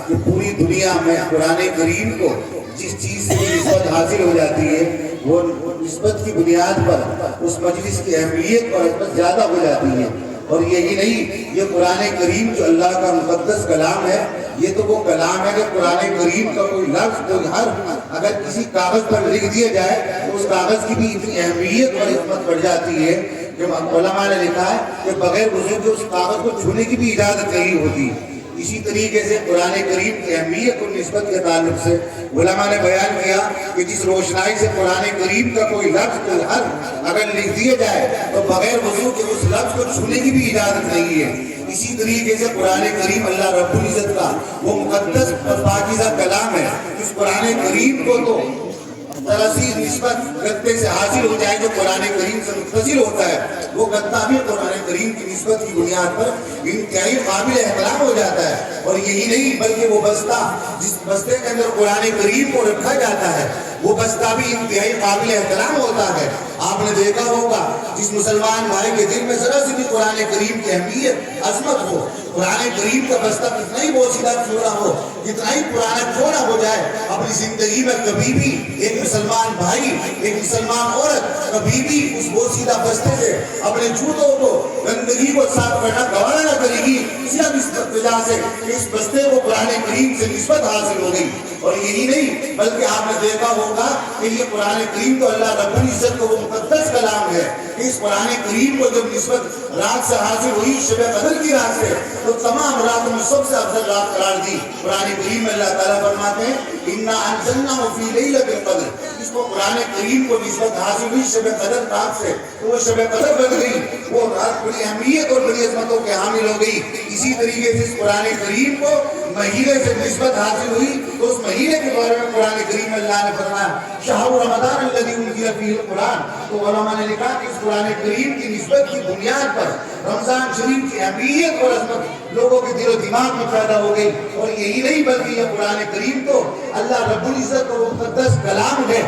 کہ پوری دنیا میں قرآن کریم کو جس چیز سے نسبت حاصل ہو جاتی ہے وہ نسبت کی بنیاد پر اس مجلس کی اہمیت اور عظمت زیادہ ہو جاتی ہے۔ اور یہی نہیں، یہ قرآن کریم جو اللہ کا مقدس کلام ہے، یہ تو وہ کلام ہے کہ قرآن کریم کا کوئی لفظ کوئی حرف اگر کسی کاغذ پر لکھ دیا جائے تو اس کاغذ کی بھی اتنی اہمیت اور عظمت بڑھ جاتی ہے کہ علماء نے لکھا ہے کہ بغیر وضو کے اس کاغذ کو چھونے کی بھی اجازت نہیں ہوتی۔ اسی طریقے سے قرآن کریم کی اہمیت اور نسبت کے تعلق سے علماء نے بیان کیا کہ جس روشنائی سے قرآن کریم کا کوئی لفظ کوئی حرف اگر لکھ دیا جائے تو بغیر وضو کے اس لفظ کو چھونے کی بھی اجازت نہیں ہے۔ اسی طریقے سے قرآن کریم اللہ رب العزت کا وہ مقدس اور پاکیزہ کلام ہے۔ اس قرآن کریم کو تو ترسی نسبت گتے سے حاصل ہو جائے جو قرآن کریم سے متصل ہوتا ہے، وہ گتا بھی قرآن کریم کی نسبت کی بنیاد پر انتہائی قابل احترام ہو جاتا ہے۔ اور یہی نہیں بلکہ وہ بستہ جس بستے کے اندر قرآن کریم کو رکھا جاتا ہے وہ بستہ بھی انتہائی قابل احترام ہوتا ہے۔ آپ نے دیکھا ہوگا جس مسلمان بھائی کے دل میں ذرا سی بھی قرآن کریم کی اہمیت عظمت ہو، قرآن کریم کا بستہ کتنا ہی بوسیدہ کیوں نہ ہو، کتنا ہی پرانا کیوں نہ ہو جائے، اپنی زندگی میں کبھی بھی ایک مسلمان بھائی ایک مسلمان عورت کبھی بھی اس بوسیدہ بستے سے اپنے جوتوں کو گندگی کو صاف کرنا گوارا نہ کرے گی، صرف اس وجہ سے کہ اس بستے کو قرآن کریم سے نسبت حاصل ہو گئی۔ اور یہی نہیں بلکہ آپ نے دیکھا ہوگا کہ یہ قرآن کریم تو اللہ رب العزت کو وہ مقدس کلام ہے کہ اس قرآن کریم کو جب نسبت رات سے حاصل ہوئی شب قدر کی رات سے تو تمام راتوں میں سب سے افضل رات قرار دی۔ قرآن کریم میں اللہ تعالیٰ فرماتے ہیں اِنَّا أَنزَلْنَاهُ فِي لَيْلَةِ الْقَدْرِ، اس کو قرآن کریم کو نسبت حاصل ہوئی شب قدر رات سے تو وہ شب قدر بن گئی، وہ رات بڑی اہمیت اور بڑی عظمتوں کے حامل ہو گئی۔ اسی طریقے سے اس قرآن کریم کو مہینے سے نسبت حاصل ہوئی تو اس مہینے کے بارے میں قرآن کریم میں اللہ نے فرمایا شہر رمضان الذی انزل فیہ القرآن، تو علماء نے لکھا کہ اس قرآن کریم کی نسبت کی بنیاد پر رمضان شریف کی اہمیت اور عظمت لوگوں کے دل و دماغ میں پیدا ہو گئی۔ اور یہی نہیں بلکہ یہ قرآن کریم تو اللہ رب العزت کا وہ مقدس کلام ہے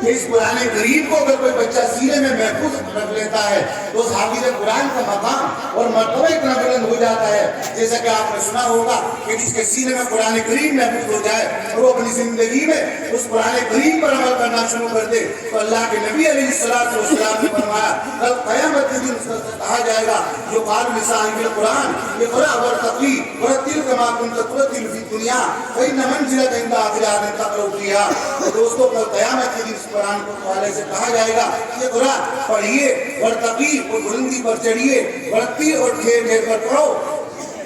کہ اس قرآن کریم کو اگر کوئی بچہ سینے میں محفوظ رکھ لیتا ہے تو اس حافظ قرآن کا مقام اور مرتبہ اتنا بلند ہو جاتا ہے، جیسا کہ آپ نے سنا ہوگا کہ جس کے سینے میں قرآن کریم محفوظ ہو جائے اور وہ اپنی زندگی میں اس قرآن کریم پر عمل کرنا شروع کر دے تو اللہ کے نبی علیہ السلام نے فرمایا کل قیامت کے دن کہا جائے گا جو قال لصاحب القرآن اقرأ وارتقی ورتل کما کنت ترتل فی الدنیا فإن منزلک عند آخر آیۃ تقرأ فیہا۔ دوستو کل قیامت کے دن قرآن کو والے سے کہا جائے گا یہ قرآن پڑھیے ورتقی اور بلندی پر چڑھیے ورتی اور ٹھیر ٹھیر کر پڑھو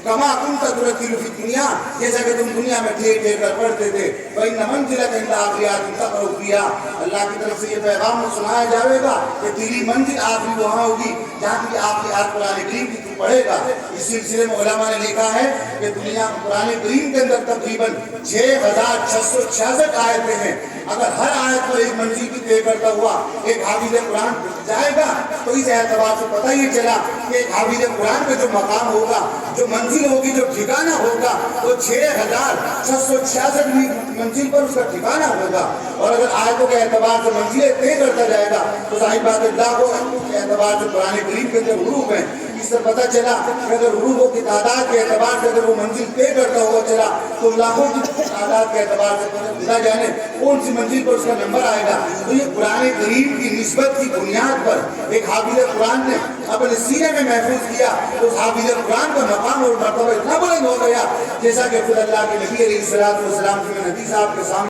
کما کنت ترتل فی الدنیا، جیسا کہ تم دنیا میں ٹھیر ٹھیر کر پڑھتے تھے۔ فإن منزلک عند آخر آیۃ تقرأ فیہا، اللہ کی طرف سے یہ پیغام سنایا جائے گا کہ تیری منزل آخری وہاں ہوگی جہاں کی آخری آیت قرآن کریم کی تو پڑھے گا۔ اس سلسلے میں علماء نے لکھا ہے کہ دنیا قرآن کریم کے اندر تقریباً 6666 آیتیں ہیں، اگر ہر آیت پر ایک منزل کی طے کرتا ہوا ایک حافظ قرآن جائے گا تو اس اعتبار سے پتہ یہ چلا کہ ایک حافظ قرآن کا جو مقام ہوگا جو منزل ہوگی جو ٹھکانہ ہوگا وہ 6666 منزل پر اس کا ٹھکانہ ہوگا۔ اور اگر آیتوں کے اعتبار سے منزلیں طے کرتا جائے گا تو ظاہر بات ہے لاکھوں کے اعتبار سے قرآن کریم کے اندر حروف ہیں، اس سے پتہ چلا کہ اگر حروفوں کی تعداد کے اعتبار سے اگر وہ منزل طے کرتا ہوا چلا تو لاکھوں کی تعداد کے اعتبار سے خدا جانے کون سی منزل پر اس کا نمبر آئے گا۔ تو یہ قرآن کریم کی نسبت کی بنیاد پر ایک حافظ قرآن نے اپنے سینے میں محفوظ کیا تو اس حافظ قرآن کا مقام اور مرتبہ اتنا بلند ہو گیا جیسا کہ خود اللہ کے نبی علیہ السلام کی حدیث آپ کے سامنے